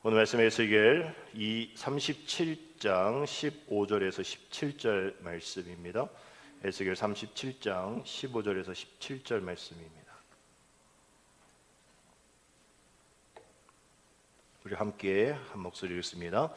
오늘 말씀 에스겔 37장 15절에서 17절 말씀입니다. 에스겔 37장 15절에서 17절 말씀입니다. 우리 함께 한 목소리 읽습니다.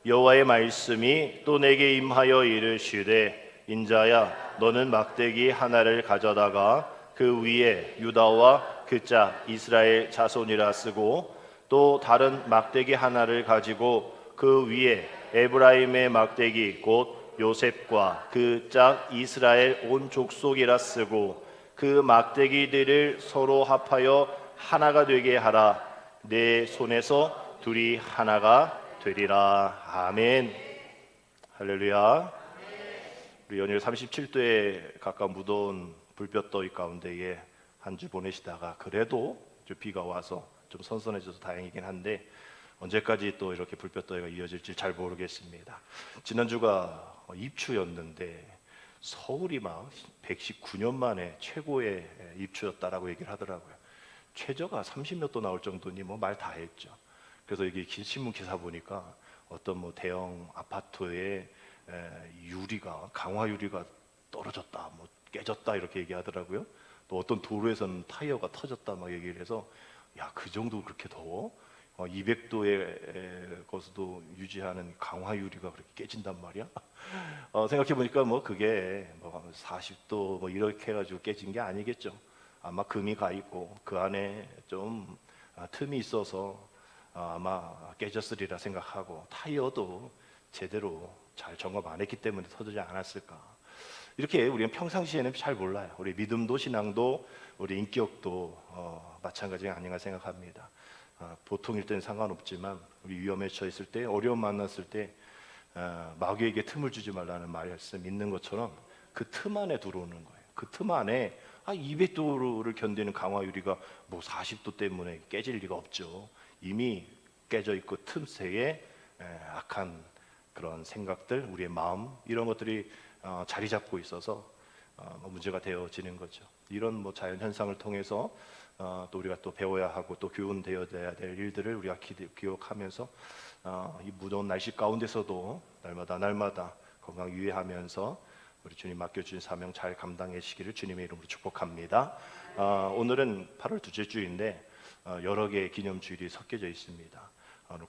여호와의 말씀이 또 내게 임하여 이르시되 인자야 너는 막대기 하나를 가져다가 그 위에 유다와 그 짝 이스라엘 자손이라 쓰고 또 다른 막대기 하나를 가지고 그 위에 에브라임의 막대기 곧 요셉과 그 짝 이스라엘 온 족속이라 쓰고 그 막대기들을 서로 합하여 하나가 되게 하라. 내 손에서 둘이 하나가 되리라. 아멘. 할렐루야. 우리 연일 37도에 가까운 무더운 불볕더위 가운데에 한 주 보내시다가 그래도 비가 와서 좀 선선해져서 다행이긴 한데 언제까지 또 이렇게 불볕더위가 이어질지 잘 모르겠습니다. 지난주가 입추였는데 서울이 막 119년 만에 최고의 입추였다라고 얘기를 하더라고요. 최저가 30몇 도 나올 정도니 뭐 말 다 했죠. 그래서 이게 신문 기사 보니까 어떤 뭐 대형 아파트에 유리가 강화 유리가 떨어졌다, 뭐 깨졌다 이렇게 얘기하더라고요. 또 어떤 도로에서는 타이어가 터졌다 막 얘기를 해서 야, 그 정도 그렇게 더워? 200도의 것도 유지하는 강화 유리가 그렇게 깨진단 말이야? 생각해 보니까 뭐 그게 뭐 40도 뭐 이렇게 해가지고 깨진 게 아니겠죠. 아마 금이 가 있고 그 안에 좀 틈이 있어서 아마 깨졌으리라 생각하고 타이어도 제대로 잘 점검 안 했기 때문에 터지지 않았을까. 이렇게 우리는 평상시에는 잘 몰라요. 우리 믿음도 신앙도 우리 인격도 마찬가지가 아닌가 생각합니다. 보통일 때는 상관없지만 우리 위험에 처했을 때 어려움 만났을 때 마귀에게 틈을 주지 말라는 말씀 있는 것처럼 그 틈 안에 들어오는 거예요. 그 틈 안에 200도를 견디는 강화 유리가 뭐 40도 때문에 깨질 리가 없죠. 이미 깨져 있고 틈새에 악한 그런 생각들, 우리의 마음 이런 것들이 자리 잡고 있어서 문제가 되어지는 거죠. 이런 뭐 자연 현상을 통해서 또 우리가 또 배워야 하고 또 교훈되어야 될 일들을 우리가 기억하면서 이 무더운 날씨 가운데서도 날마다 건강 유의하면서 우리 주님 맡겨주신 사명 잘 감당하시기를 주님의 이름으로 축복합니다. 오늘은 8월 둘째 주인데 여러 개의 기념주일이 섞여져 있습니다.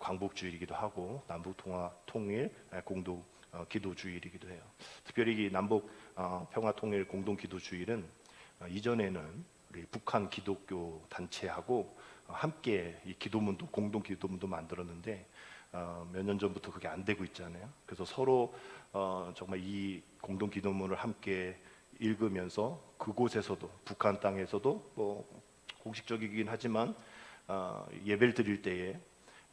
광복주일이기도 하고 남북 통일 공동 기도주일이기도 해요. 특별히 이 남북 평화통일 공동 기도주일은 이전에는 우리 북한 기독교 단체하고 함께 이 기도문도 공동 기도문도 만들었는데 몇 년 전부터 그게 안 되고 있잖아요. 그래서 서로 정말 이 공동 기도문을 함께 읽으면서 그곳에서도 북한 땅에서도 뭐 공식적이긴 하지만 예배를 드릴 때에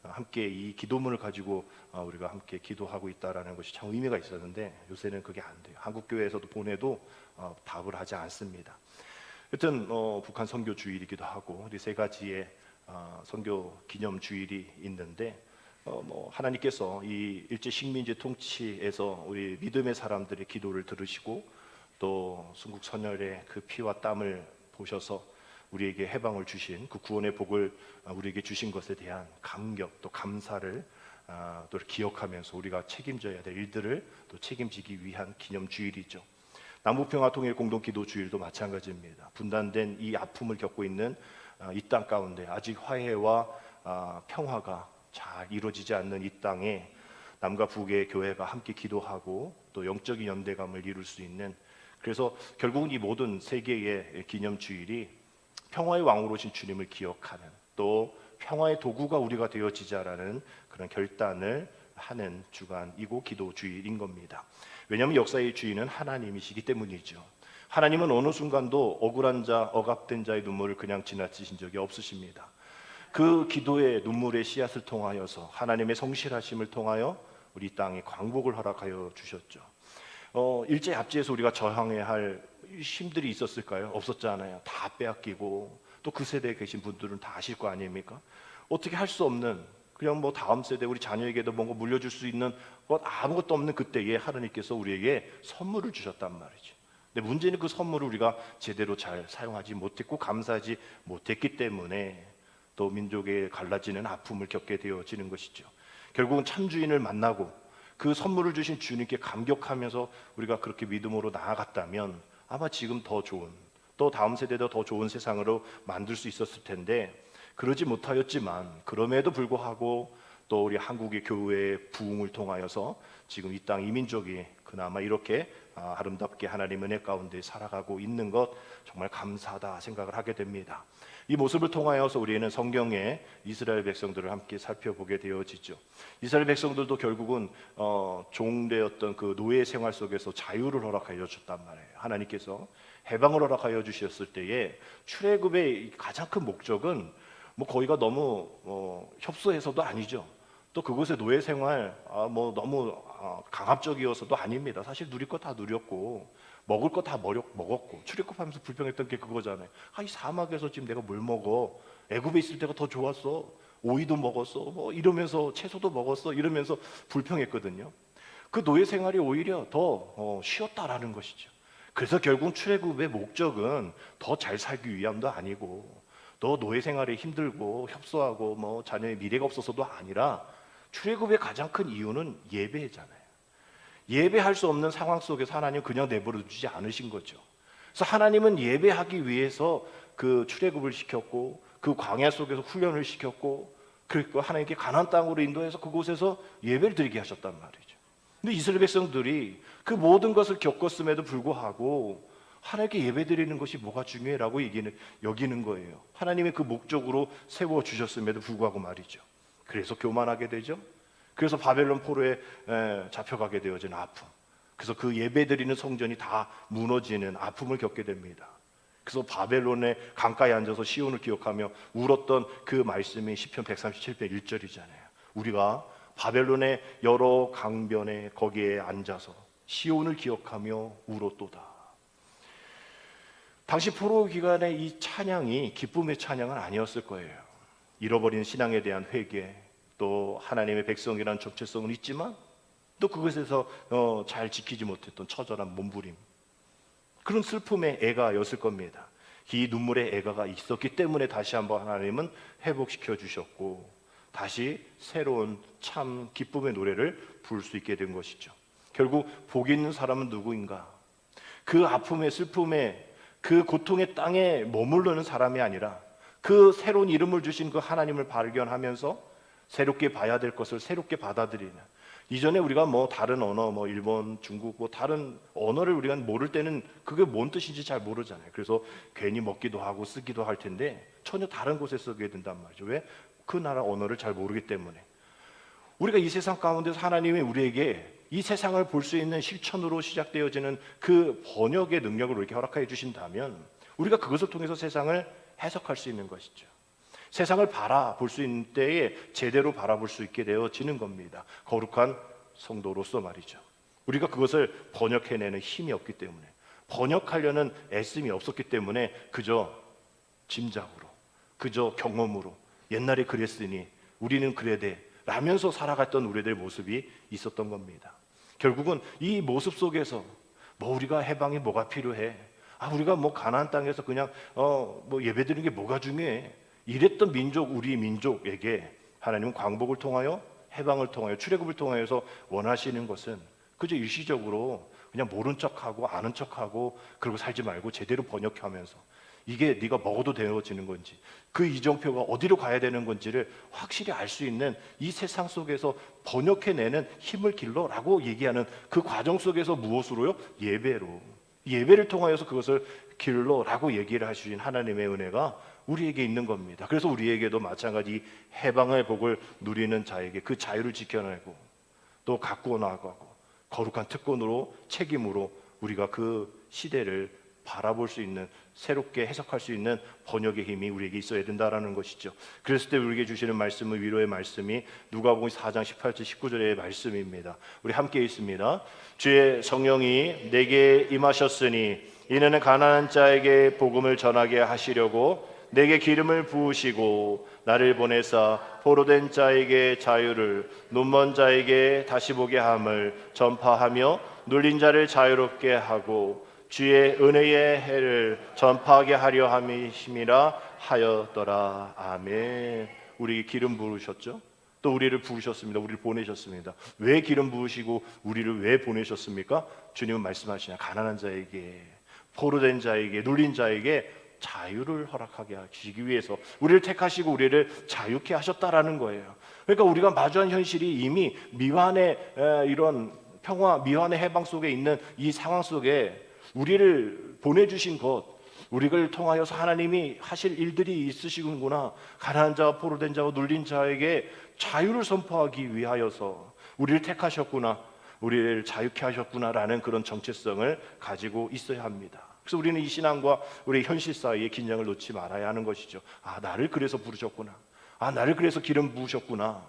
함께 이 기도문을 가지고 우리가 함께 기도하고 있다라는 것이 참 의미가 있었는데 요새는 그게 안 돼요. 한국 교회에서도 보내도 답을 하지 않습니다. 여튼 북한 선교 주일이기도 하고 우리 세 가지의 선교 기념 주일이 있는데 뭐 하나님께서 이 일제 식민지 통치에서 우리 믿음의 사람들의 기도를 들으시고 또 순국 선열의 그 피와 땀을 보셔서 우리에게 해방을 주신 그 구원의 복을 우리에게 주신 것에 대한 감격 또 감사를 또 기억하면서 우리가 책임져야 될 일들을 또 책임지기 위한 기념주일이죠. 남북평화통일 공동기도주일도 마찬가지입니다. 분단된 이 아픔을 겪고 있는 이 땅 가운데 아직 화해와 평화가 잘 이루어지지 않는 이 땅에 남과 북의 교회가 함께 기도하고 또 영적인 연대감을 이룰 수 있는, 그래서 결국은 이 모든 세계의 기념주일이 평화의 왕으로 오신 주님을 기억하는 또 평화의 도구가 우리가 되어지자라는 그런 결단을 하는 주간이고 기도주일인 겁니다. 왜냐하면 역사의 주인은 하나님이시기 때문이죠. 하나님은 어느 순간도 억울한 자, 억압된 자의 눈물을 그냥 지나치신 적이 없으십니다. 그 기도의 눈물의 씨앗을 통하여서 하나님의 성실하심을 통하여 우리 땅에 광복을 허락하여 주셨죠. 일제 압제에서 우리가 저항해야 할 힘들이 있었을까요? 없었잖아요. 다 빼앗기고 또 그 세대에 계신 분들은 다 아실 거 아닙니까? 어떻게 할 수 없는, 그냥 뭐 다음 세대 우리 자녀에게도 뭔가 물려줄 수 있는 것 아무것도 없는 그때에 하나님께서 우리에게 선물을 주셨단 말이죠. 근데 문제는 그 선물을 우리가 제대로 잘 사용하지 못했고 감사하지 못했기 때문에 또 민족의 갈라지는 아픔을 겪게 되어지는 것이죠. 결국은 참 주인을 만나고 그 선물을 주신 주님께 감격하면서 우리가 그렇게 믿음으로 나아갔다면 아마 지금 더 좋은, 또 다음 세대도 더 좋은 세상으로 만들 수 있었을 텐데 그러지 못하였지만 그럼에도 불구하고 또 우리 한국의 교회의 부흥을 통하여서 지금 이 땅 이민족이 그나마 이렇게 아름답게 하나님 은혜 가운데 살아가고 있는 것 정말 감사하다 생각을 하게 됩니다. 이 모습을 통하여서 우리는 성경의 이스라엘 백성들을 함께 살펴보게 되어지죠. 이스라엘 백성들도 결국은 종되었던 그 노예 생활 속에서 자유를 허락하여 주셨단 말이에요. 하나님께서 해방을 허락하여 주셨을 때에 출애굽의 가장 큰 목적은 뭐 거기가 너무 협소해서도 아니죠. 또 그곳의 노예 생활 뭐 너무 강압적이어서도 아닙니다. 사실 누릴 거 다 누렸고 먹을 거 다 먹었고 출애굽하면서 불평했던 게 그거잖아요. 이 사막에서 지금 내가 뭘 먹어? 애굽에 있을 때가 더 좋았어. 오이도 먹었어. 뭐 이러면서 채소도 먹었어. 이러면서 불평했거든요. 그 노예 생활이 오히려 더 쉬웠다라는 것이죠. 그래서 결국 출애굽의 목적은 더 잘 살기 위함도 아니고 너 노예 생활이 힘들고 협소하고 뭐 자녀의 미래가 없어서도 아니라 출애굽의 가장 큰 이유는 예배잖아요. 예배할 수 없는 상황 속에서 하나님 그냥 내버려 두지 않으신 거죠. 그래서 하나님은 예배하기 위해서 그 출애굽을 시켰고 그 광야 속에서 훈련을 시켰고 그리고 하나님께 가나안 땅으로 인도해서 그곳에서 예배를 드리게 하셨단 말이죠. 근데 이스라엘 백성들이 그 모든 것을 겪었음에도 불구하고 하나님께 예배드리는 것이 뭐가 중요해라고 여기는 거예요. 하나님의 그 목적으로 세워주셨음에도 불구하고 말이죠. 그래서 교만하게 되죠. 그래서 바벨론 포로에 잡혀가게 되어지는 아픔, 그래서 그 예배드리는 성전이 다 무너지는 아픔을 겪게 됩니다. 그래서 바벨론의 강가에 앉아서 시온을 기억하며 울었던 그 말씀이 시편 137편 1절이잖아요. 우리가 바벨론의 여러 강변에 거기에 앉아서 시온을 기억하며 울었도다. 당시 포로 기간에 이 찬양이 기쁨의 찬양은 아니었을 거예요. 잃어버린 신앙에 대한 회개, 또 하나님의 백성이라는 정체성은 있지만 또 그것에서 잘 지키지 못했던 처절한 몸부림, 그런 슬픔의 애가였을 겁니다. 이 눈물의 애가가 있었기 때문에 다시 한번 하나님은 회복시켜 주셨고 다시 새로운 참 기쁨의 노래를 부를 수 있게 된 것이죠. 결국 복 있는 사람은 누구인가? 그 아픔의 슬픔의 그 고통의 땅에 머무르는 사람이 아니라 그 새로운 이름을 주신 그 하나님을 발견하면서 새롭게 봐야 될 것을 새롭게 받아들이는, 이전에 우리가 뭐 다른 언어, 뭐 일본, 중국, 뭐 다른 언어를 우리가 모를 때는 그게 뭔 뜻인지 잘 모르잖아요. 그래서 괜히 먹기도 하고 쓰기도 할 텐데 전혀 다른 곳에 쓰게 된단 말이죠. 왜? 그 나라 언어를 잘 모르기 때문에. 우리가 이 세상 가운데서 하나님이 우리에게 이 세상을 볼 수 있는 실천으로 시작되어지는 그 번역의 능력을 이렇게 허락해 주신다면 우리가 그것을 통해서 세상을 해석할 수 있는 것이죠. 세상을 바라볼 수 있는 때에 제대로 바라볼 수 있게 되어지는 겁니다. 거룩한 성도로서 말이죠. 우리가 그것을 번역해내는 힘이 없기 때문에, 번역하려는 애씀이 없었기 때문에 그저 짐작으로, 그저 경험으로 옛날에 그랬으니 우리는 그래야 돼 라면서 살아갔던 우리들의 모습이 있었던 겁니다. 결국은 이 모습 속에서 우리가 해방이 뭐가 필요해? 우리가 가나안 땅에서 그냥 예배드리는 게 뭐가 중요해? 이랬던 우리 민족에게 하나님은 광복을 통하여, 해방을 통하여, 출애굽을 통하여서 원하시는 것은 그저 일시적으로 그냥 모른 척하고 아는 척하고 그러고 살지 말고 제대로 번역하면서 이게 네가 먹어도 되어지는 건지, 그 이정표가 어디로 가야 되는 건지를 확실히 알 수 있는 이 세상 속에서 번역해내는 힘을 길러라고 얘기하는 그 과정 속에서 무엇으로요? 예배를 통하여서 그것을 길러라고 얘기를 하신 하나님의 은혜가 우리에게 있는 겁니다. 그래서 우리에게도 마찬가지 해방의 복을 누리는 자에게 그 자유를 지켜내고 또 가꾸어 나가고 거룩한 특권으로, 책임으로 우리가 그 시대를 바라볼 수 있는, 새롭게 해석할 수 있는 번역의 힘이 우리에게 있어야 된다라는 것이죠. 그랬을 때 우리에게 주시는 말씀은 위로의 말씀이 누가복음 4장 18절 19절의 말씀입니다. 우리 함께 읽습니다. 주의 성령이 내게 임하셨으니 이는 가난한 자에게 복음을 전하게 하시려고 내게 기름을 부으시고 나를 보내사 포로된 자에게 자유를, 눈먼 자에게 다시 보게 함을 전파하며 눌린 자를 자유롭게 하고 주의 은혜의 해를 전파하게 하려 함이심이라 하였더라. 아멘. 우리 기름 부으셨죠? 또 우리를 부으셨습니다. 우리를 보내셨습니다. 왜 기름 부으시고 우리를 왜 보내셨습니까? 주님은 말씀하시냐, 가난한 자에게, 포로된 자에게, 눌린 자에게 자유를 허락하게 하시기 위해서 우리를 택하시고 우리를 자유케 하셨다라는 거예요. 그러니까 우리가 마주한 현실이 이미 미완의 이런 평화, 미완의 해방 속에 있는 이 상황 속에 우리를 보내주신 것, 우리를 통하여서 하나님이 하실 일들이 있으시구나, 가난한 자와 포로된 자와 눌린 자에게 자유를 선포하기 위하여서 우리를 택하셨구나, 우리를 자유케 하셨구나라는 그런 정체성을 가지고 있어야 합니다. 그래서 우리는 이 신앙과 우리 현실 사이에 긴장을 놓지 말아야 하는 것이죠. 아, 나를 그래서 부르셨구나. 아, 나를 그래서 기름 부으셨구나.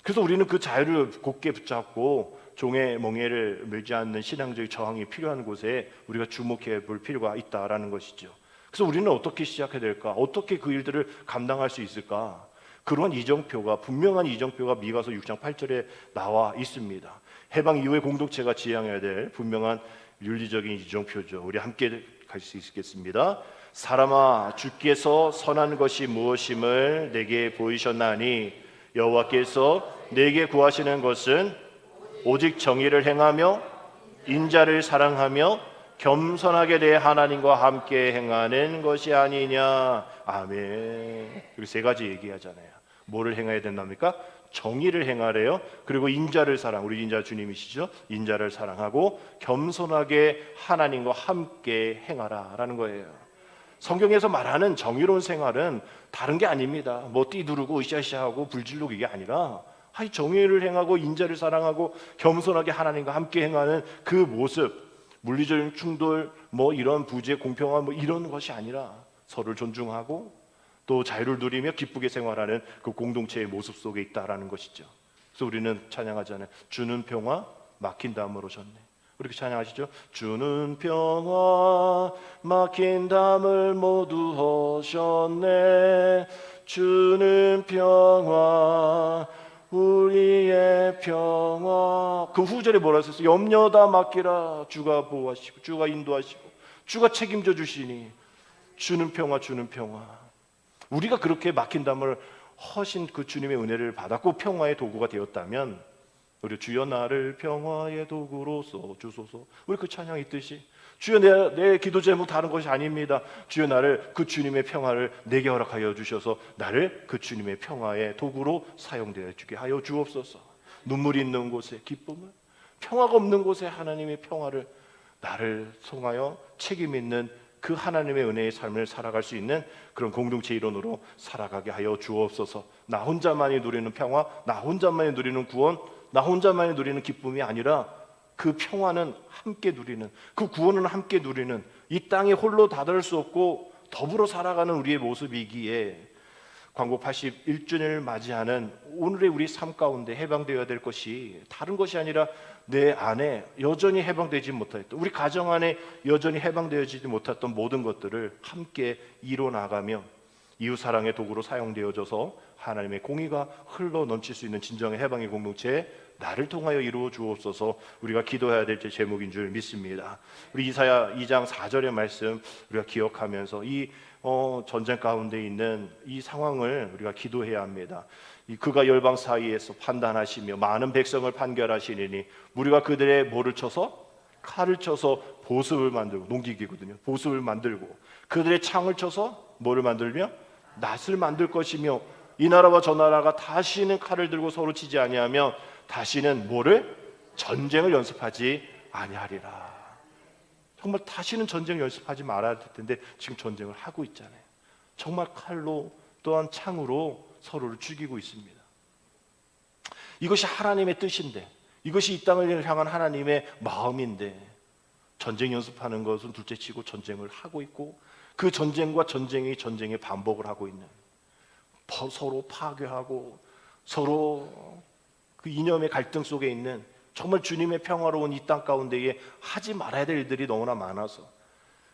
그래서 우리는 그 자유를 곧게 붙잡고 종의 멍에를 매지 않는 신앙적인 저항이 필요한 곳에 우리가 주목해 볼 필요가 있다라는 것이죠. 그래서 우리는 어떻게 시작해야 될까? 어떻게 그 일들을 감당할 수 있을까? 그런 이정표가, 분명한 이정표가 미가서 6장 8절에 나와 있습니다. 해방 이후의 공동체가 지향해야 될 분명한 윤리적인 이정표죠. 우리 함께 갈 수 있겠습니다. 사람아, 주께서 선한 것이 무엇임을 내게 보이셨나니 여호와께서 내게 구하시는 것은 오직 정의를 행하며 인자를 사랑하며 겸손하게 내 하나님과 함께 행하는 것이 아니냐. 아멘. 여기 세 가지 얘기하잖아요. 뭐를 행해야 된답니까? 정의를 행하래요. 그리고 인자를 사랑, 우리 인자 주님이시죠. 인자를 사랑하고 겸손하게 하나님과 함께 행하라라는 거예요. 성경에서 말하는 정의로운 생활은 다른 게 아닙니다. 뭐 띠두르고 으쌰으쌰하고 불질르고 이게 아니라 정의를 행하고 인자를 사랑하고 겸손하게 하나님과 함께 행하는 그 모습, 물리적인 충돌, 뭐 이런 부재, 공평한 뭐 이런 것이 아니라 서로를 존중하고 또 자유를 누리며 기쁘게 생활하는 그 공동체의 모습 속에 있다라는 것이죠. 그래서 우리는 찬양하잖아요. 주는 평화 막힌 담을 오셨네. 그렇게 찬양하시죠. 주는 평화 막힌 담을 모두 오셨네. 주는 평화 우리의 평화. 그 후절에 뭐라 했었어요? 염려 다 맡기라. 주가 보호하시고 주가 인도하시고 주가 책임져 주시니 주는 평화, 주는 평화. 우리가 그렇게 막힌 담을 허신 그 주님의 은혜를 받았고 평화의 도구가 되었다면 우리 주여 나를 평화의 도구로 써주소서. 우리 그 찬양 있듯이 주여 내 기도 제목 다른 것이 아닙니다. 주여 나를 그 주님의 평화를 내게 허락하여 주셔서 나를 그 주님의 평화의 도구로 사용되어 주게 하여 주옵소서. 눈물이 있는 곳에 기쁨을, 평화가 없는 곳에 하나님의 평화를, 나를 통하여 책임 있는 그 하나님의 은혜의 삶을 살아갈 수 있는 그런 공동체 일원으로 살아가게 하여 주옵소서. 나 혼자만이 누리는 평화, 나 혼자만이 누리는 구원, 나 혼자만이 누리는 기쁨이 아니라 그 평화는 함께 누리는, 그 구원은 함께 누리는, 이 땅에 홀로 다다를 수 없고 더불어 살아가는 우리의 모습이기에 광고 81주년을 맞이하는 오늘의 우리 삶 가운데 해방되어야 될 것이 다른 것이 아니라 내 안에 여전히 해방되지 못했던, 우리 가정 안에 여전히 해방되어지지 못했던 모든 것들을 함께 이뤄나가며 이웃사랑의 도구로 사용되어져서 하나님의 공의가 흘러 넘칠 수 있는 진정의 해방의 공동체에 나를 통하여 이루어 주옵소서. 우리가 기도해야 될 제목인 줄 믿습니다. 우리 이사야 2장 4절의 말씀 우리가 기억하면서 이 전쟁 가운데 있는 이 상황을 우리가 기도해야 합니다. 그가 열방 사이에서 판단하시며 많은 백성을 판결하시니 우리가 그들의 뭐를 쳐서? 칼을 쳐서 보습을 만들고, 농기기거든요. 보습을 만들고 그들의 창을 쳐서 뭐를 만들며? 낫을 만들 것이며 이 나라와 저 나라가 다시는 칼을 들고 서로 치지 아니하며 다시는 뭐를? 전쟁을 연습하지 아니하리라. 정말 다시는 전쟁을 연습하지 말아야 될 텐데 지금 전쟁을 하고 있잖아요. 정말 칼로 또한 창으로 서로를 죽이고 있습니다. 이것이 하나님의 뜻인데, 이것이 이 땅을 향한 하나님의 마음인데 전쟁 연습하는 것은 둘째치고 전쟁을 하고 있고 그 전쟁과 전쟁의 반복을 하고 있는, 서로 파괴하고 서로 그 이념의 갈등 속에 있는 정말 주님의 평화로운 이 땅 가운데에 하지 말아야 될 일들이 너무나 많아서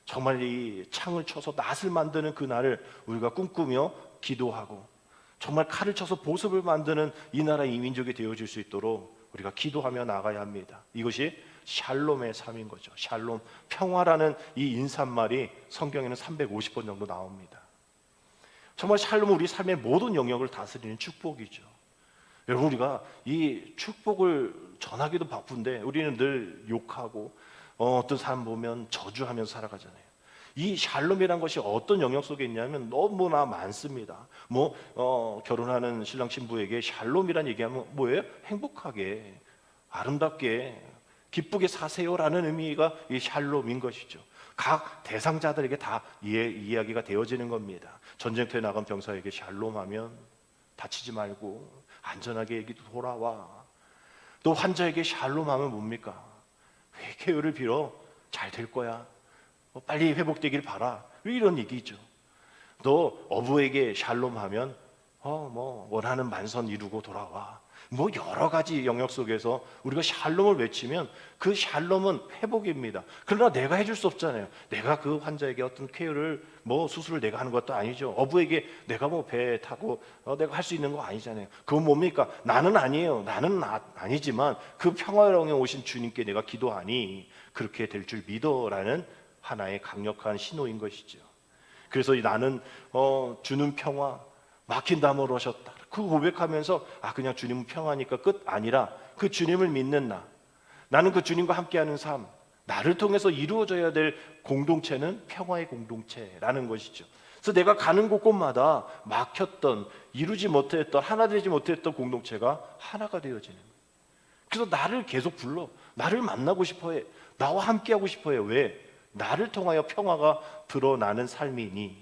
정말 이 창을 쳐서 낫을 만드는 그날을 우리가 꿈꾸며 기도하고 정말 칼을 쳐서 보습을 만드는 이 나라 이 민족이 되어질 수 있도록 우리가 기도하며 나가야 합니다. 이것이 샬롬의 삶인 거죠. 샬롬, 평화라는 이 인사말이 성경에는 350번 정도 나옵니다. 정말 샬롬은 우리 삶의 모든 영역을 다스리는 축복이죠. 여러분, 우리가 이 축복을 전하기도 바쁜데 우리는 늘 욕하고 어떤 사람 보면 저주하면서 살아가잖아요. 이 샬롬이란 것이 어떤 영역 속에 있냐면 너무나 많습니다. 결혼하는 신랑 신부에게 샬롬이란 얘기하면 뭐예요? 행복하게, 아름답게, 기쁘게 사세요라는 의미가 이 샬롬인 것이죠. 각 대상자들에게 다 이야기가 되어지는 겁니다. 전쟁터에 나간 병사에게 샬롬하면 다치지 말고 안전하게 얘기도 돌아와. 또 환자에게 샬롬하면 뭡니까? 회개를 빌어 잘 될 거야. 빨리 회복되길 바라. 이런 얘기죠. 또 어부에게 샬롬하면 원하는 만선 이루고 돌아와. 여러 가지 영역 속에서 우리가 샬롬을 외치면 그 샬롬은 회복입니다. 그러나 내가 해줄 수 없잖아요. 내가 그 환자에게 어떤 케어를 수술을 내가 하는 것도 아니죠. 어부에게 내가 배 타고 내가 할 수 있는 거 아니잖아요. 그건 뭡니까? 나는 아니에요. 나는 아니지만 그 평화로움에 오신 주님께 내가 기도하니 그렇게 될 줄 믿어라는 하나의 강력한 신호인 것이죠. 그래서 나는 주는 평화 막힌 담으로 오셨다. 그 고백하면서 그냥 주님은 평화니까 끝 아니라 그 주님을 믿는 나는 그 주님과 함께하는 삶, 나를 통해서 이루어져야 될 공동체는 평화의 공동체라는 것이죠. 그래서 내가 가는 곳곳마다 막혔던, 이루지 못했던, 하나 되지 못했던 공동체가 하나가 되어지는 거예요. 그래서 나를 계속 불러, 나를 만나고 싶어해, 나와 함께하고 싶어해. 왜? 나를 통하여 평화가 드러나는 삶이니.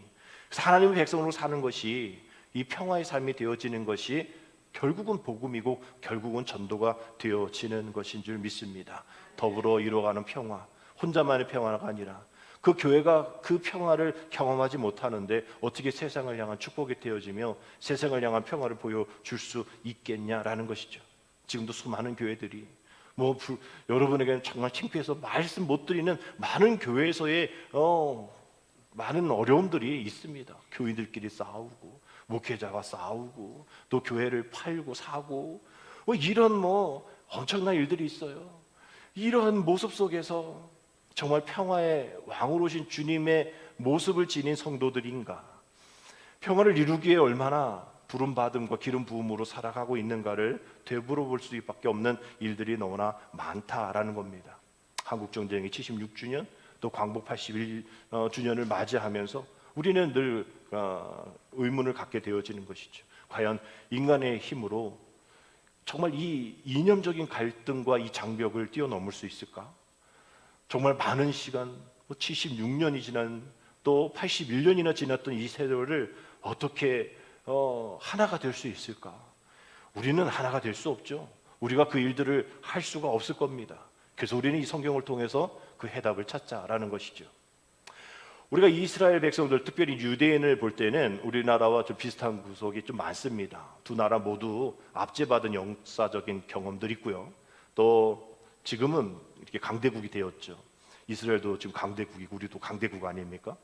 그래서 하나님의 백성으로 사는 것이, 이 평화의 삶이 되어지는 것이 결국은 복음이고 결국은 전도가 되어지는 것인 줄 믿습니다. 더불어 이루어가는 평화, 혼자만의 평화가 아니라 그 교회가 그 평화를 경험하지 못하는데 어떻게 세상을 향한 축복이 되어지며 세상을 향한 평화를 보여줄 수 있겠냐라는 것이죠. 지금도 수많은 교회들이 여러분에게는 정말 창피해서 말씀 못 드리는 많은 교회에서의 많은 어려움들이 있습니다. 교인들끼리 싸우고 목회자가 싸우고 또 교회를 팔고 사고 이런 엄청난 일들이 있어요. 이러한 모습 속에서 정말 평화의 왕으로 오신 주님의 모습을 지닌 성도들인가, 평화를 이루기에 얼마나 부름받음과 기름 부음으로 살아가고 있는가를 되물어볼 수밖에 없는 일들이 너무나 많다라는 겁니다. 한국전쟁이 76주년 또 광복 81주년을 맞이하면서 우리는 늘 의문을 갖게 되어지는 것이죠. 과연 인간의 힘으로 정말 이 이념적인 갈등과 이 장벽을 뛰어넘을 수 있을까? 정말 많은 시간, 76년이 지난 또 81년이나 지났던 이 세월을 어떻게 하나가 될 수 있을까? 우리는 하나가 될 수 없죠. 우리가 그 일들을 할 수가 없을 겁니다. 그래서 우리는 이 성경을 통해서 그 해답을 찾자라는 것이죠. 우리가 이스라엘 백성들, 특별히 유대인을 볼 때는 우리나라와 좀 비슷한 구석이 좀 많습니다. 두 나라 모두 압제받은 역사적인 경험들이 있고요. 또 지금은 이렇게 강대국이 되었죠. 이스라엘도 지금 강대국이고 우리도 강대국 아닙니까?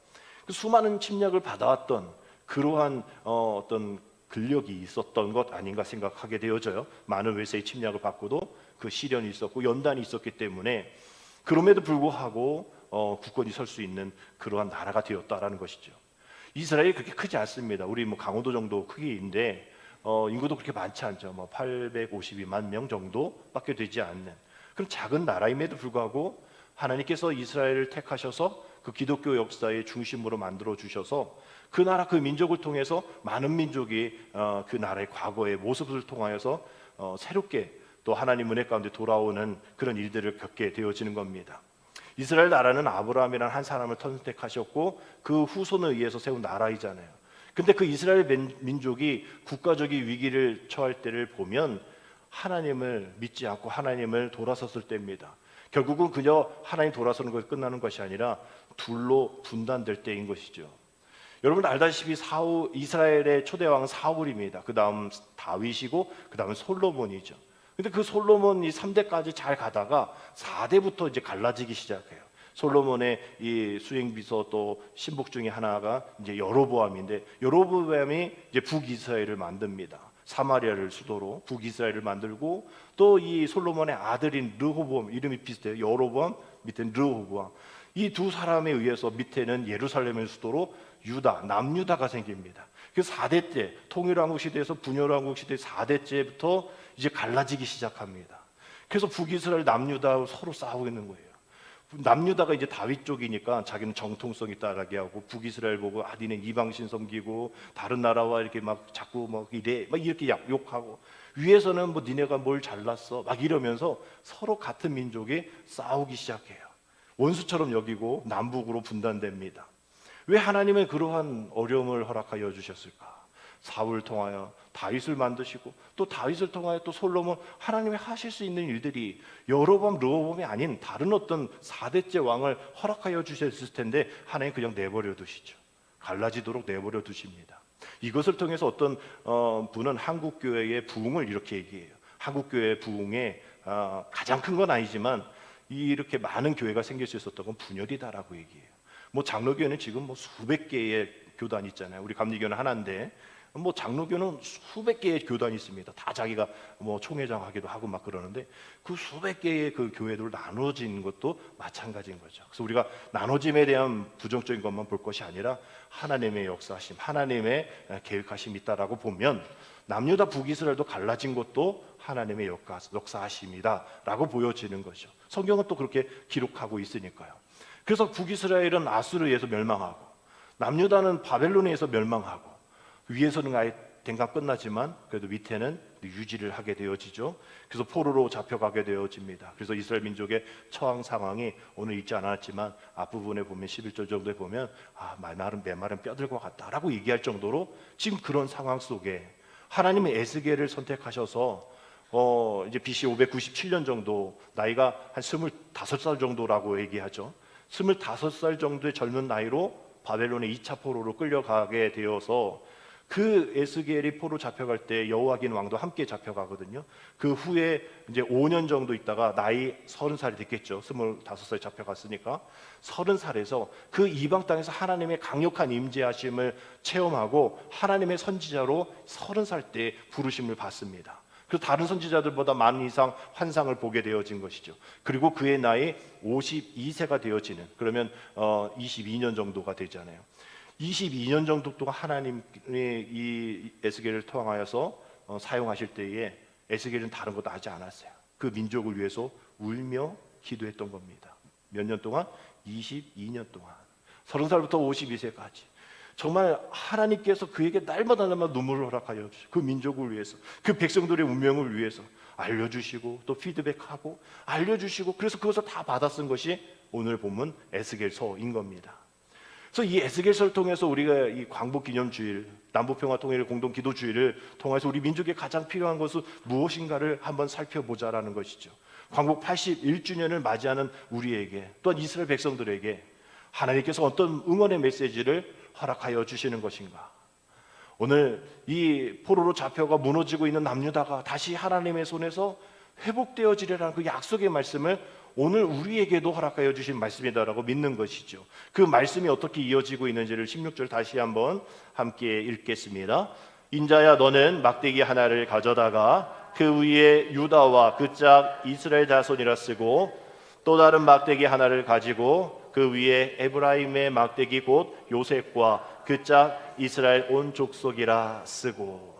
수많은 침략을 받아왔던 그러한 어떤 근력이 있었던 것 아닌가 생각하게 되어져요. 많은 외세의 침략을 받고도 그 시련이 있었고 연단이 있었기 때문에 그럼에도 불구하고 굳건히 설 수 있는 그러한 나라가 되었다라는 것이죠. 이스라엘이 그렇게 크지 않습니다. 우리 강원도 정도 크기인데 인구도 그렇게 많지 않죠. 852만 명 정도밖에 되지 않는 그런 작은 나라임에도 불구하고 하나님께서 이스라엘을 택하셔서 그 기독교 역사의 중심으로 만들어 주셔서 그 나라 그 민족을 통해서 많은 민족이 그 나라의 과거의 모습을 통하여서 새롭게 또 하나님 은혜 가운데 돌아오는 그런 일들을 겪게 되어지는 겁니다. 이스라엘 나라는 아브라함이라는 한 사람을 선택하셨고 그 후손에 의해서 세운 나라이잖아요. 근데 그 이스라엘 민족이 국가적인 위기를 처할 때를 보면 하나님을 믿지 않고 하나님을 돌아섰을 때입니다. 결국은 그저 하나님 돌아서는 것이 끝나는 것이 아니라 둘로 분단될 때인 것이죠. 여러분 알다시피 이스라엘의 초대 왕은 사울입니다. 그 다음 다윗이고 그 다음은 솔로몬이죠. 근데 그 솔로몬이 3대까지 잘 가다가 4대부터 이제 갈라지기 시작해요. 솔로몬의 이 수행비서 또 신복 중에 하나가 이제 여로보암인데 여로보암이 이제 북이스라엘을 만듭니다. 사마리아를 수도로 북이스라엘을 만들고 또 이 솔로몬의 아들인 르호보암, 이름이 비슷해요. 여로보암 밑에는 르호보암. 이 두 사람에 의해서 밑에는 예루살렘을 수도로 유다, 남유다가 생깁니다. 그래서 4대째 통일왕국 시대에서 분열왕국 시대 4대째부터 이제 갈라지기 시작합니다. 그래서 북이스라엘 남유다 서로 싸우고 있는 거예요. 남유다가 이제 다윗 쪽이니까 자기는 정통성 있다라게 하고, 북이스라엘 보고 니네 이방신 섬기고 다른 나라와 이렇게 막 자꾸 막 이래 막 이렇게 욕하고, 위에서는 뭐 니네가 뭘 잘났어 막 이러면서 서로 같은 민족이 싸우기 시작해요. 원수처럼 여기고 남북으로 분단됩니다. 왜 하나님은 그러한 어려움을 허락하여 주셨을까? 사울을 통하여 다윗을 만드시고, 또 다윗을 통하여 또 솔로몬, 하나님이 하실 수 있는 일들이 여로보암, 르호보암이 아닌 다른 어떤 4대째 왕을 허락하여 주셨을 텐데 하나님 그냥 내버려 두시죠. 갈라지도록 내버려 두십니다. 이것을 통해서 어떤 분은 한국교회의 부흥을 이렇게 얘기해요. 한국교회의 부흥의 가장 큰 건 아니지만 이렇게 많은 교회가 생길 수 있었던 건 분열이다라고 얘기해요. 뭐 장로교회는 지금 뭐 수백 개의 교단이 있잖아요. 우리 감리교는 하나인데 뭐 장로교는 수백 개의 교단이 있습니다. 다 자기가 뭐 총회장 하기도 하고 막 그러는데, 그 수백 개의 그 교회들로 나눠진 것도 마찬가지인 거죠. 그래서 우리가 나눠짐에 대한 부정적인 것만 볼 것이 아니라 하나님의 역사하심, 하나님의 계획하심이 있다라고 보면, 남유다 북이스라엘도 갈라진 것도 하나님의 역사하심이다라고 보여지는 거죠. 성경은 또 그렇게 기록하고 있으니까요. 그래서 북이스라엘은 아수르에서 멸망하고, 남유다는 바벨론에 의해서 멸망하고, 위에서는 아예 댕강 끝나지만 그래도 밑에는 유지를 하게 되어지죠. 그래서 포로로 잡혀가게 되어집니다. 그래서 이스라엘 민족의 처한 상황이 오늘 읽지 않았지만 앞부분에 보면 11절 정도에 보면 메마른 뼈들과 같다라고 얘기할 정도로 지금 그런 상황 속에 하나님은 에스겔을 선택하셔서 이제 BC 597년 정도, 나이가 한 25살 정도라고 얘기하죠. 25살 정도의 젊은 나이로 바벨론의 2차 포로로 끌려가게 되어서, 그 에스겔이 포로 잡혀갈 때 여호와긴 왕도 함께 잡혀가거든요. 그 후에 이제 5년 정도 있다가 나이 30살이 됐겠죠. 25살에 잡혀갔으니까 30살에서 그 이방 땅에서 하나님의 강력한 임재하심을 체험하고 하나님의 선지자로 30살 때 부르심을 받습니다. 그 다른 선지자들보다 많은 이상 환상을 보게 되어진 것이죠. 그리고 그의 나이 52세가 되어지는, 그러면 22년 정도가 되잖아요. 22년 정도 동안 하나님이 이 에스겔을 통하여서 사용하실 때에 에스겔은 다른 것도 하지 않았어요. 그 민족을 위해서 울며 기도했던 겁니다. 몇 년 동안? 22년 동안. 30살부터 52세까지. 정말 하나님께서 그에게 날마다 눈물을 허락하여 주시고, 그 민족을 위해서, 그 백성들의 운명을 위해서 알려주시고, 또 피드백하고 알려주시고, 그래서 그것을 다 받아 쓴 것이 오늘 본문 에스겔서인 겁니다. 그래서 이 에스겔서를 통해서 우리가 이 광복기념주일, 남북평화통일의 공동기도주일을 통해서 우리 민족에 가장 필요한 것은 무엇인가를 한번 살펴보자라는 것이죠. 광복 81주년을 맞이하는 우리에게, 또한 이스라엘 백성들에게 하나님께서 어떤 응원의 메시지를 허락하여 주시는 것인가? 오늘 이 포로로 잡혀가 무너지고 있는 남유다가 다시 하나님의 손에서 회복되어지리라는 그 약속의 말씀을 오늘 우리에게도 허락하여 주신 말씀이다라고 믿는 것이죠. 그 말씀이 어떻게 이어지고 있는지를 16절 다시 한번 함께 읽겠습니다. 인자야, 너는 막대기 하나를 가져다가 그 위에 유다와 그 짝 이스라엘 자손이라 쓰고, 또 다른 막대기 하나를 가지고 그 위에 에브라임의 막대기 곧 요셉과 그 짝 이스라엘 온 족속이라 쓰고,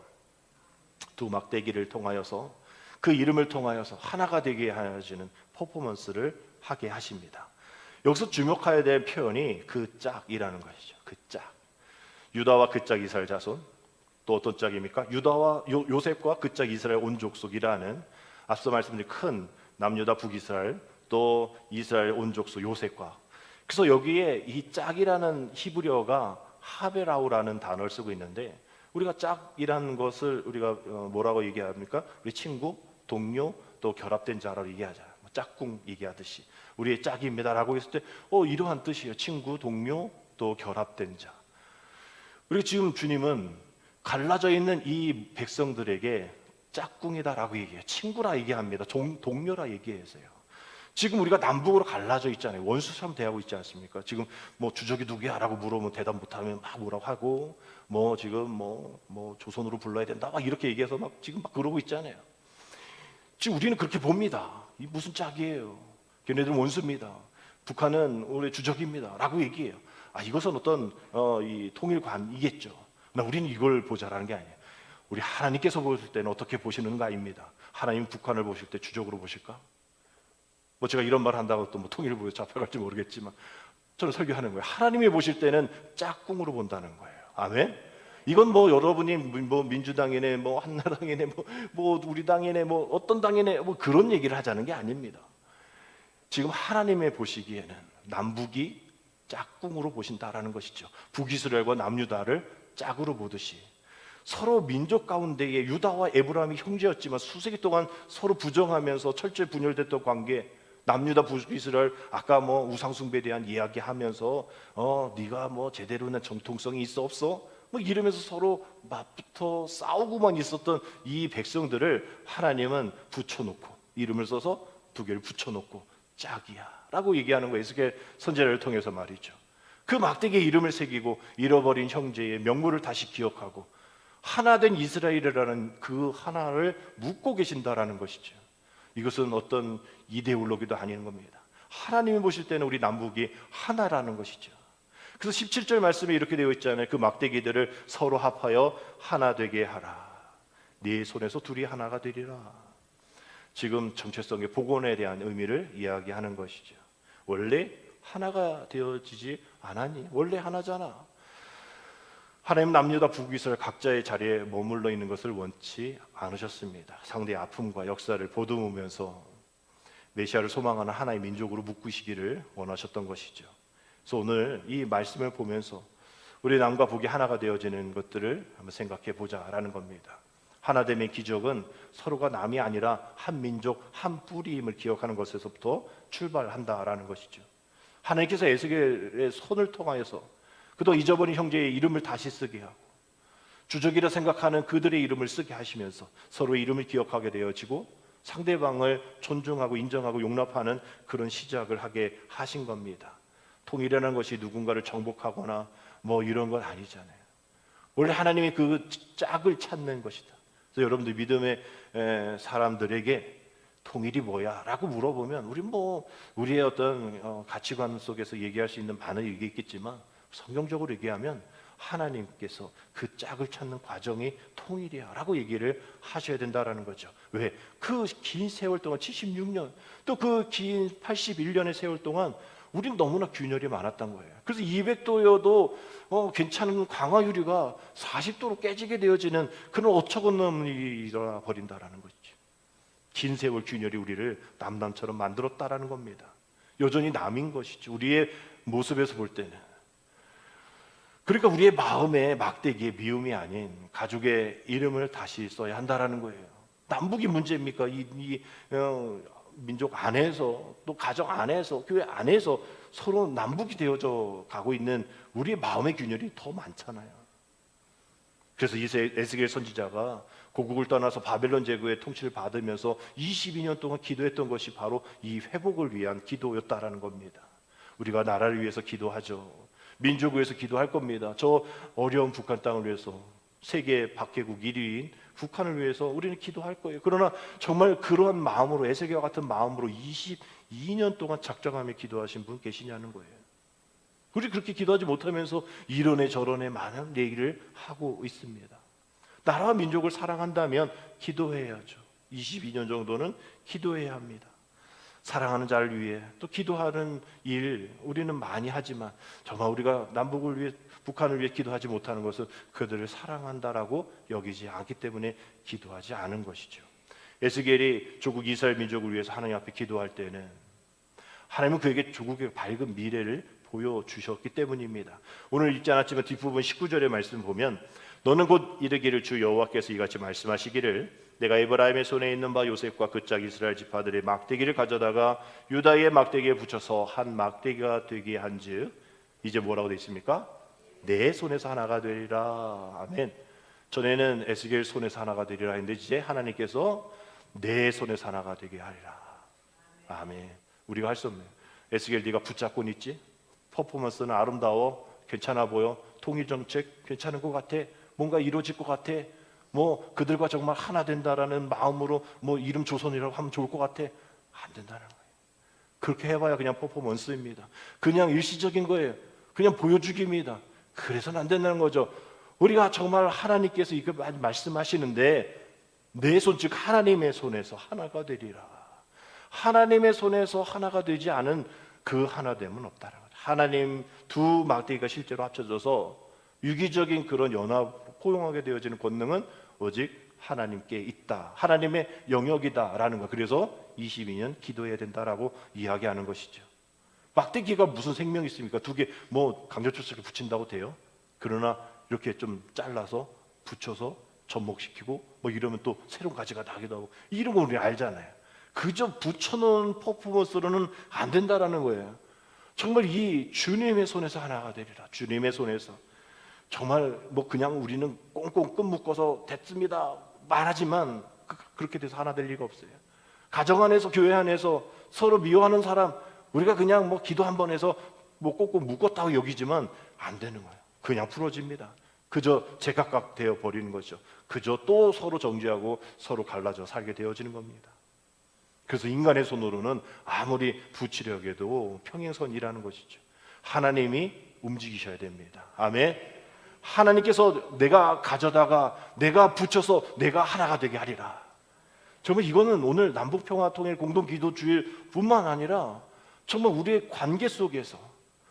두 막대기를 통하여서, 그 이름을 통하여서 하나가 되게 하여지는 퍼포먼스를 하게 하십니다. 여기서 주목해야 될 표현이 그 짝이라는 것이죠. 그 짝. 유다와 그 짝 이스라엘 자손. 또 어떤 짝입니까? 유다와 요셉과 그 짝 이스라엘 온 족속이라는, 앞서 말씀드린 큰 남유다 북이스라엘, 또 이스라엘 온 족속 요셉과. 그래서 여기에 이 짝이라는 히브리어가 하베라우라는 단어를 쓰고 있는데, 우리가 짝이라는 것을 우리가 뭐라고 얘기합니까? 우리 친구, 동료, 또 결합된 자라고 얘기하잖아요. 짝꿍 얘기하듯이 우리의 짝입니다라고 했을 때 이러한 뜻이에요. 친구, 동료, 또 결합된 자. 우리 지금 주님은 갈라져 있는 이 백성들에게 짝꿍이다라고 얘기해요. 친구라 얘기합니다. 동료라 얘기해서요. 지금 우리가 남북으로 갈라져 있잖아요. 원수처럼 대하고 있지 않습니까? 지금 뭐 주적이 누구야라고 물어보면 대답 못하면 막 뭐라고 하고, 뭐 지금 뭐 조선으로 불러야 된다 막 이렇게 얘기해서 막 지금 막 그러고 있잖아요. 지금 우리는 그렇게 봅니다. 이 무슨 짝이에요? 걔네들은 원수입니다. 북한은 우리 주적입니다. 라고 얘기해요. 이것은 어떤 이 통일관이겠죠. 우리는 이걸 보자라는 게 아니에요. 우리 하나님께서 보실 때는 어떻게 보시는가입니다. 하나님 북한을 보실 때 주적으로 보실까? 뭐 제가 이런 말 한다고 또 뭐 통일을 보여 잡혀갈지 모르겠지만 저는 설교하는 거예요. 하나님이 보실 때는 짝꿍으로 본다는 거예요. 아멘. 이건 뭐 여러분이 뭐 민주당이네, 뭐 한나당이네, 뭐 우리 당이네, 뭐 어떤 당이네, 뭐 그런 얘기를 하자는 게 아닙니다. 지금 하나님의 보시기에는 남북이 짝꿍으로 보신다라는 것이죠. 북이스라엘과 남유다를 짝으로 보듯이 서로 민족 가운데에 유다와 에브라임이 형제였지만 수세기 동안 서로 부정하면서 철저히 분열됐던 관계. 남유다 북이스라엘 아까 뭐 우상숭배에 대한 이야기하면서 네가 뭐 제대로 된 정통성이 있어 없어? 뭐 이러면서 서로 맞붙어 싸우고만 있었던 이 백성들을 하나님은 붙여놓고 이름을 써서 두 개를 붙여놓고 짝이야 라고 얘기하는 거예요. 에스겔 선지자를 통해서 말이죠. 그 막대기에 이름을 새기고 잃어버린 형제의 명물을 다시 기억하고 하나된 이스라엘이라는 그 하나를 묻고 계신다라는 것이죠. 이것은 어떤 이데올로기도 아닌 겁니다. 하나님이 보실 때는 우리 남북이 하나라는 것이죠. 그래서 17절 말씀에 이렇게 되어 있잖아요. 그 막대기들을 서로 합하여 하나 되게 하라. 네 손에서 둘이 하나가 되리라. 지금 정체성의 복원에 대한 의미를 이야기하는 것이죠. 원래 하나가 되어지지 않았니? 원래 하나잖아. 하나님 남유다 북이스라엘 각자의 자리에 머물러 있는 것을 원치 않으셨습니다. 상대의 아픔과 역사를 보듬으면서 메시아를 소망하는 하나의 민족으로 묶으시기를 원하셨던 것이죠. 그래서 오늘 이 말씀을 보면서 우리 남과 북이 하나가 되어지는 것들을 한번 생각해 보자라는 겁니다. 하나됨의 기적은 서로가 남이 아니라 한 민족, 한 뿌리임을 기억하는 것에서부터 출발한다라는 것이죠. 하나님께서 에스겔의 손을 통하여서 그동안 잊어버린 형제의 이름을 다시 쓰게 하고 주적이라 생각하는 그들의 이름을 쓰게 하시면서 서로의 이름을 기억하게 되어지고 상대방을 존중하고 인정하고 용납하는 그런 시작을 하게 하신 겁니다. 통일이라는 것이 누군가를 정복하거나 뭐 이런 건 아니잖아요. 원래 하나님이 그 짝을 찾는 것이다. 그래서 여러분들 믿음의 사람들에게 통일이 뭐야? 라고 물어보면 우리의 어떤 가치관 속에서 얘기할 수 있는 많은 얘기 있겠지만 성경적으로 얘기하면 하나님께서 그 짝을 찾는 과정이 통일이야 라고 얘기를 하셔야 된다라는 거죠. 왜? 그 긴 세월 동안 76년 또 그 긴 81년의 세월 동안 우린 너무나 균열이 많았던 거예요. 그래서 200도여도 괜찮은 강화유리가 40도로 깨지게 되어지는 그런 어처구니없는 일이 일어나 버린다라는 거죠. 긴 세월 균열이 우리를 남남처럼 만들었다라는 겁니다. 여전히 남인 것이죠. 우리의 모습에서 볼 때는. 그러니까 우리의 마음에 막대기에 미움이 아닌 가족의 이름을 다시 써야 한다라는 거예요. 남북이 문제입니까? 민족 안에서 또 가정 안에서 교회 안에서 서로 남북이 되어져 가고 있는 우리의 마음의 균열이 더 많잖아요. 그래서 에스겔 선지자가 고국을 떠나서 바벨론 제국의 통치를 받으면서 22년 동안 기도했던 것이 바로 이 회복을 위한 기도였다라는 겁니다. 우리가 나라를 위해서 기도하죠. 민족을 위해서 기도할 겁니다. 저 어려운 북한 땅을 위해서 세계 박해국 1위인 북한을 위해서 우리는 기도할 거예요. 그러나 정말 그러한 마음으로 에스겔과 같은 마음으로 22년 동안 작정하며 기도하신 분 계시냐는 거예요. 우리 그렇게 기도하지 못하면서 이런에 저런에 많은 얘기를 하고 있습니다. 나라와 민족을 사랑한다면 기도해야죠. 22년 정도는 기도해야 합니다. 사랑하는 자를 위해 또 기도하는 일 우리는 많이 하지만 정말 우리가 남북을 위해 북한을 위해 기도하지 못하는 것은 그들을 사랑한다라고 여기지 않기 때문에 기도하지 않은 것이죠. 에스겔이 조국 이스라엘 민족을 위해서 하나님 앞에 기도할 때는 하나님은 그에게 조국의 밝은 미래를 보여주셨기 때문입니다. 오늘 읽지 않았지만 뒷부분 19절의 말씀 보면 너는 곧 이르기를 주 여호와께서 이같이 말씀하시기를 내가 에브라임의 손에 있는 바 요셉과 그 짝 이스라엘 지파들의 막대기를 가져다가 유다의 막대기에 붙여서 한 막대기가 되게 한즉 이제 뭐라고 되어 있습니까? 내 손에서 하나가 되리라. 아멘. 전에는 에스겔 손에서 하나가 되리라 했는데 이제 하나님께서 내 손에서 하나가 되게 하리라. 아멘. 우리가 할 수 없네요. 에스겔 네가 붙잡고 있지? 퍼포먼스는 아름다워, 괜찮아 보여, 통일 정책 괜찮은 것 같아, 뭔가 이루어질 것 같아, 뭐 그들과 정말 하나 된다라는 마음으로 뭐 이름 조선이라고 하면 좋을 것 같아. 안 된다는 거예요. 그렇게 해봐야 그냥 퍼포먼스입니다. 그냥 일시적인 거예요. 그냥 보여주기입니다. 그래서는 안 된다는 거죠. 우리가 정말 하나님께서 이거 말씀하시는데 내 손, 즉 하나님의 손에서 하나가 되리라. 하나님의 손에서 하나가 되지 않은 그 하나됨은 없다는 거죠. 하나님 두 막대기가 실제로 합쳐져서 유기적인 그런 연합, 포용하게 되어지는 권능은 오직 하나님께 있다. 하나님의 영역이다라는 거. 그래서 22년 기도해야 된다라고 이야기하는 것이죠. 막대기가 무슨 생명이 있습니까? 두 개 뭐 강조초석에 붙인다고 돼요? 그러나 이렇게 좀 잘라서 붙여서 접목시키고 뭐 이러면 또 새로운 가지가 나기도 하고 이런 거 우리 알잖아요. 그저 붙여놓은 퍼포먼스로는 안 된다라는 거예요. 정말 이 주님의 손에서 하나가 되리라. 주님의 손에서 정말 뭐 그냥 우리는 꽁꽁 끈 묶어서 됐습니다 말하지만 그렇게 돼서 하나 될 리가 없어요. 가정 안에서, 교회 안에서 서로 미워하는 사람 우리가 그냥 뭐 기도 한 번 해서 뭐 꽁꽁 묶었다고 여기지만 안 되는 거예요. 그냥 풀어집니다. 그저 제각각 되어 버리는 거죠. 그저 또 서로 정죄하고 서로 갈라져 살게 되어지는 겁니다. 그래서 인간의 손으로는 아무리 붙이려고 해도 평행선이라는 것이죠. 하나님이 움직이셔야 됩니다. 아멘. 하나님께서 내가 가져다가 내가 붙여서 내가 하나가 되게 하리라. 정말 이거는 오늘 남북평화통일 공동기도주일 뿐만 아니라 정말 우리의 관계 속에서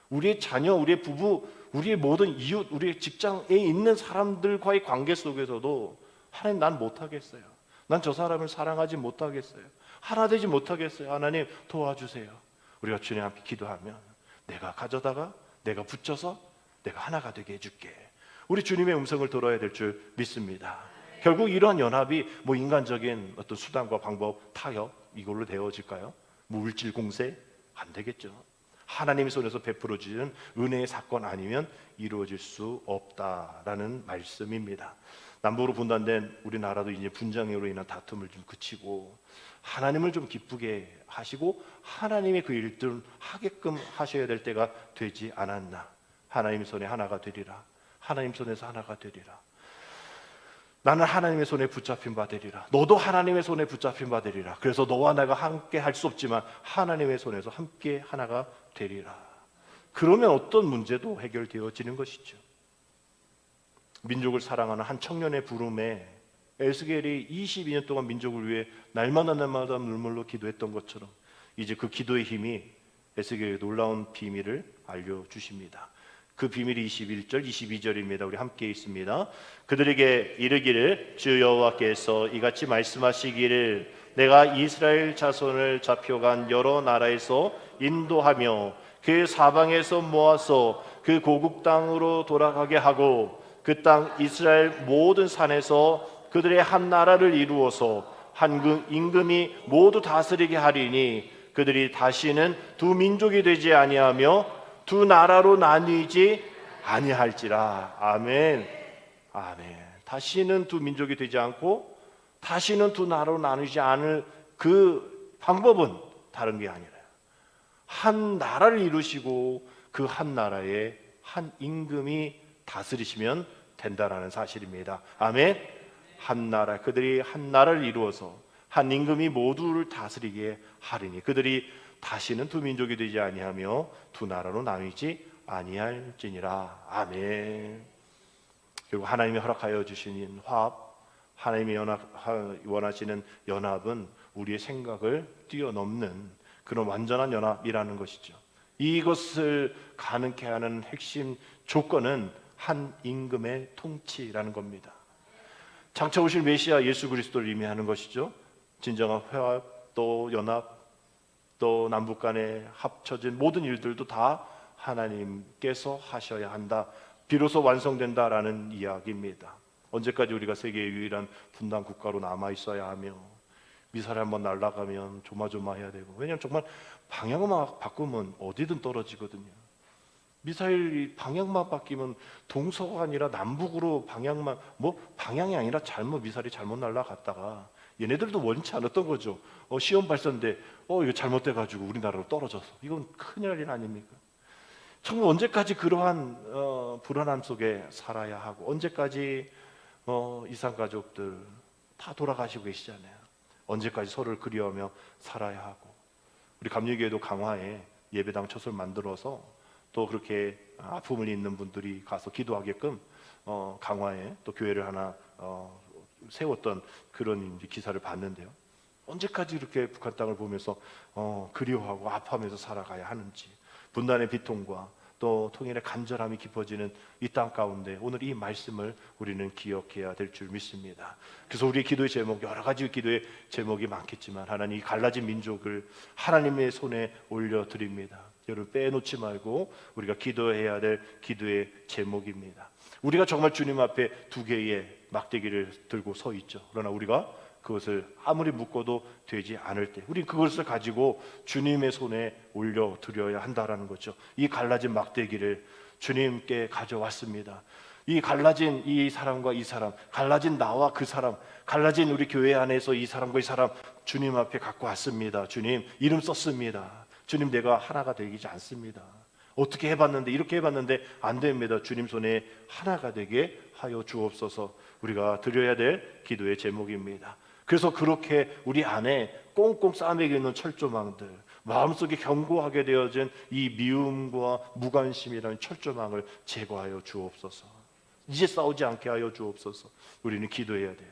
우리의 자녀, 우리의 부부, 우리의 모든 이웃, 우리의 직장에 있는 사람들과의 관계 속에서도 하나님 난 못하겠어요. 난 저 사람을 사랑하지 못하겠어요. 하나 되지 못하겠어요. 하나님 도와주세요. 우리가 주님 앞에 기도하면 내가 가져다가 내가 붙여서 내가 하나가 되게 해줄게. 우리 주님의 음성을 들어야 될 줄 믿습니다. 결국 이러한 연합이 뭐 인간적인 어떤 수단과 방법, 타협 이걸로 되어질까요? 물질 공세? 안 되겠죠. 하나님의 손에서 베풀어지는 은혜의 사건 아니면 이루어질 수 없다라는 말씀입니다. 남북으로 분단된 우리나라도 이제 분쟁으로 인한 다툼을 좀 그치고 하나님을 좀 기쁘게 하시고 하나님의 그 일들을 하게끔 하셔야 될 때가 되지 않았나. 하나님의 손에 하나가 되리라. 하나님 손에서 하나가 되리라. 나는 하나님의 손에 붙잡힌 바 되리라. 너도 하나님의 손에 붙잡힌 바 되리라. 그래서 너와 내가 함께 할 수 없지만 하나님의 손에서 함께 하나가 되리라. 그러면 어떤 문제도 해결되어지는 것이죠. 민족을 사랑하는 한 청년의 부름에 에스겔이 22년 동안 민족을 위해 날마다 눈물로 기도했던 것처럼 이제 그 기도의 힘이 에스겔에게 놀라운 비밀을 알려주십니다. 그 비밀이 21절, 22절입니다. 우리 함께 있습니다. 그들에게 이르기를 주 여호와께서 이같이 말씀하시기를 내가 이스라엘 자손을 잡혀간 여러 나라에서 인도하며 그 사방에서 모아서 그 고국 땅으로 돌아가게 하고 그 땅 이스라엘 모든 산에서 그들의 한 나라를 이루어서 한 임금이 모두 다스리게 하리니 그들이 다시는 두 민족이 되지 아니하며 두 나라로 나뉘지 아니할지라. 아멘. 아멘. 다시는 두 민족이 되지 않고 다시는 두 나라로 나누지 않을 그 방법은 다른 게 아니라 한 나라를 이루시고 그 한 나라에 한 임금이 다스리시면 된다라는 사실입니다. 아멘. 한 나라, 그들이 한 나라를 이루어서 한 임금이 모두를 다스리게 하리니 그들이 다시는 두 민족이 되지 아니하며 두 나라로 나뉘지 아니할지니라. 아멘. 그리고 하나님이 허락하여 주신 화합, 하나님이 원하시는 연합은 우리의 생각을 뛰어넘는 그런 완전한 연합이라는 것이죠. 이것을 가능케 하는 핵심 조건은 한 임금의 통치라는 겁니다. 장차 오실 메시아 예수 그리스도를 의미하는 것이죠. 진정한 화합, 또 연합, 또 남북 간에 합쳐진 모든 일들도 다 하나님께서 하셔야 한다. 비로소 완성된다라는 이야기입니다. 언제까지 우리가 세계의 유일한 분단 국가로 남아 있어야 하며 미사일 한번 날아가면 조마조마해야 되고, 왜냐하면 정말 방향만 바꾸면 어디든 떨어지거든요. 미사일 방향만 바뀌면 동서가 아니라 남북으로 방향만, 뭐 방향이 아니라 미사일이 잘못 날아갔다가 얘네들도 원치 않았던 거죠. 시험 발사인데 이거 잘못돼가지고 우리나라로 떨어져서 이건 큰일 일 아닙니까? 정말 언제까지 그러한 불안함 속에 살아야 하고, 언제까지 이산 가족들 다 돌아가시고 계시잖아요. 언제까지 서로를 그리워하며 살아야 하고, 우리 감리교회도 강화에 예배당 촛을 만들어서 또 그렇게 아픔을 있는 분들이 가서 기도하게끔 강화에 또 교회를 하나 세웠던 그런 이제 기사를 봤는데요. 언제까지 이렇게 북한 땅을 보면서 그리워하고 아파하면서 살아가야 하는지, 분단의 비통과 또 통일의 간절함이 깊어지는 이 땅 가운데 오늘 이 말씀을 우리는 기억해야 될 줄 믿습니다. 그래서 우리의 기도의 제목, 여러 가지 기도의 제목이 많겠지만 하나님 이 갈라진 민족을 하나님의 손에 올려드립니다. 여러분 빼놓지 말고 우리가 기도해야 될 기도의 제목입니다. 우리가 정말 주님 앞에 두 개의 막대기를 들고 서 있죠. 그러나 우리가 그것을 아무리 묶어도 되지 않을 때 우리 그것을 가지고 주님의 손에 올려드려야 한다라는 거죠. 이 갈라진 막대기를 주님께 가져왔습니다. 이 갈라진 이 사람과 이 사람, 갈라진 나와 그 사람, 갈라진 우리 교회 안에서 이 사람과 이 사람 주님 앞에 갖고 왔습니다. 주님 이름 썼습니다. 주님 내가 하나가 되지 않습니다. 어떻게 해봤는데 이렇게 해봤는데 안 됩니다. 주님 손에 하나가 되게 하여 주옵소서. 우리가 드려야 될 기도의 제목입니다. 그래서 그렇게 우리 안에 꽁꽁 싸매겨 있는 철조망들, 마음속에 견고하게 되어진 이 미움과 무관심이라는 철조망을 제거하여 주옵소서. 이제 싸우지 않게 하여 주옵소서. 우리는 기도해야 돼요.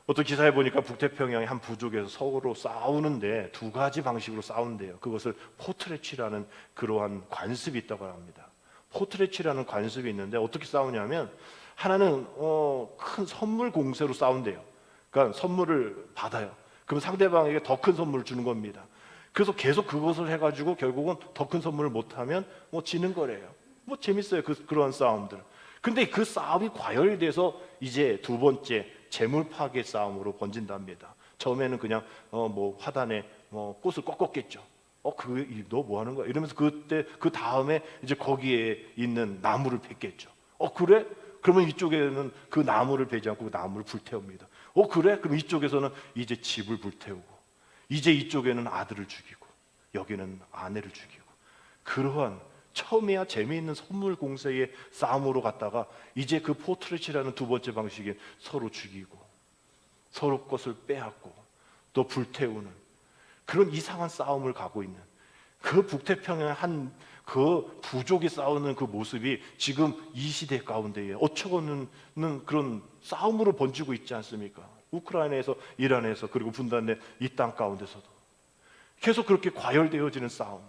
어떤 기사에 보니까 북태평양의 한 부족에서 서로 싸우는데 두 가지 방식으로 싸운대요. 그것을 포트레치라는 그러한 관습이 있다고 합니다. 포트레치라는 관습이 있는데 어떻게 싸우냐면 하나는 큰 선물 공세로 싸운대요. 그러니까 선물을 받아요. 그럼 상대방에게 더 큰 선물을 주는 겁니다. 그래서 계속 그것을 해가지고 결국은 더 큰 선물을 못하면 지는 거래요. 재밌어요. 그러한 싸움들. 근데 그 싸움이 과열돼서 이제 두 번째 재물 파괴 싸움으로 번진답니다. 처음에는 그냥 화단에 꽃을 꺾었겠죠. 너 뭐 하는 거야? 이러면서 그때 그 다음에 이제 거기에 있는 나무를 팼겠죠. 그래? 그러면 이쪽에는 그 나무를 베지 않고 그 나무를 불태웁니다. 그래? 그럼 이쪽에서는 이제 집을 불태우고, 이제 이쪽에는 아들을 죽이고, 여기는 아내를 죽이고, 그러한 처음에야 재미있는 선물 공세의 싸움으로 갔다가 이제 그 포트레치라는 두 번째 방식에 서로 죽이고, 서로 것을 빼앗고, 또 불태우는 그런 이상한 싸움을 가고 있는 그 북태평양 한 그 부족이 싸우는 그 모습이 지금 이 시대 가운데에 어처구니없는 그런 싸움으로 번지고 있지 않습니까? 우크라이나에서, 이란에서, 그리고 분단된 이 땅 가운데서도 계속 그렇게 과열되어지는 싸움,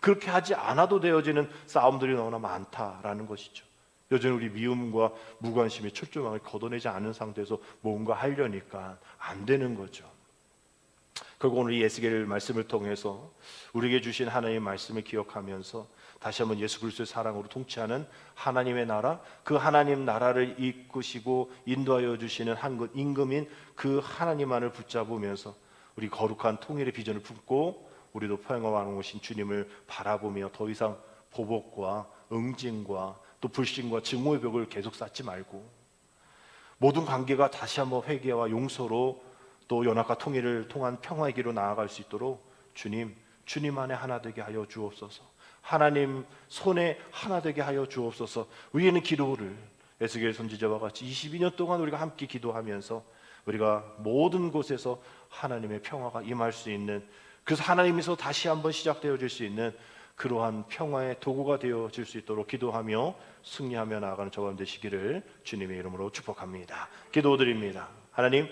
그렇게 하지 않아도 되어지는 싸움들이 너무나 많다라는 것이죠. 여전히 우리 미움과 무관심의 철조망을 걷어내지 않은 상태에서 뭔가 하려니까 안 되는 거죠. 결국 오늘 이 에스겔 말씀을 통해서 우리에게 주신 하나님의 말씀을 기억하면서 다시 한번 예수 그리스도의 사랑으로 통치하는 하나님의 나라, 그 하나님 나라를 이끄시고 인도하여 주시는 한 임금인 그 하나님만을 붙잡으면서 우리 거룩한 통일의 비전을 품고 우리도 평화와 오신 주님을 바라보며 더 이상 보복과 응징과 또 불신과 증오의 벽을 계속 쌓지 말고 모든 관계가 다시 한번 회개와 용서로 또 연합과 통일을 통한 평화의 길로 나아갈 수 있도록 주님 안에 하나 되게 하여 주옵소서. 하나님 손에 하나 되게 하여 주옵소서. 우리는 기도를 에스겔 선지자와 같이 22년 동안 우리가 함께 기도하면서 우리가 모든 곳에서 하나님의 평화가 임할 수 있는, 그래서 하나님에서 다시 한번 시작되어질 수 있는 그러한 평화의 도구가 되어질 수 있도록 기도하며 승리하며 나아가는 저와 되시기를 주님의 이름으로 축복합니다. 기도드립니다. 하나님,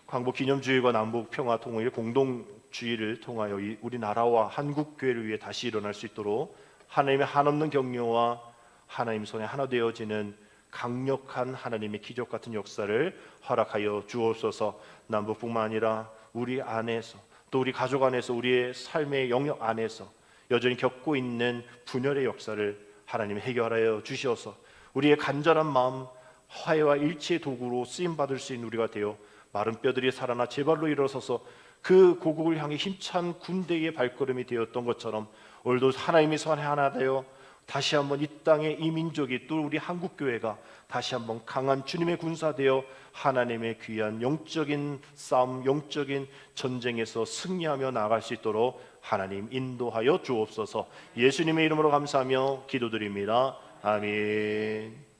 광복 기념주의와 남북 평화 통일 공동주의를 통하여 우리나라와 한국 교회를 위해 다시 일어날 수 있도록 하나님의 한없는 격려와 하나님 손에 하나 되어지는 강력한 하나님의 기적 같은 역사를 허락하여 주옵소서. 남북뿐만 아니라 우리 안에서 또 우리 가족 안에서 우리의 삶의 영역 안에서 여전히 겪고 있는 분열의 역사를 하나님 해결하여 주시어서 우리의 간절한 마음 화해와 일치의 도구로 쓰임받을 수 있는 우리가 되어 마른 뼈들이 살아나 제발로 일어서서 그 고국을 향해 힘찬 군대의 발걸음이 되었던 것처럼 오늘도 하나님의 손에 하나 되어 다시 한번 이 땅의 이 민족이 또 우리 한국교회가 다시 한번 강한 주님의 군사되어 하나님의 귀한 영적인 싸움, 영적인 전쟁에서 승리하며 나아갈 수 있도록 하나님 인도하여 주옵소서. 예수님의 이름으로 감사하며 기도드립니다. 아멘.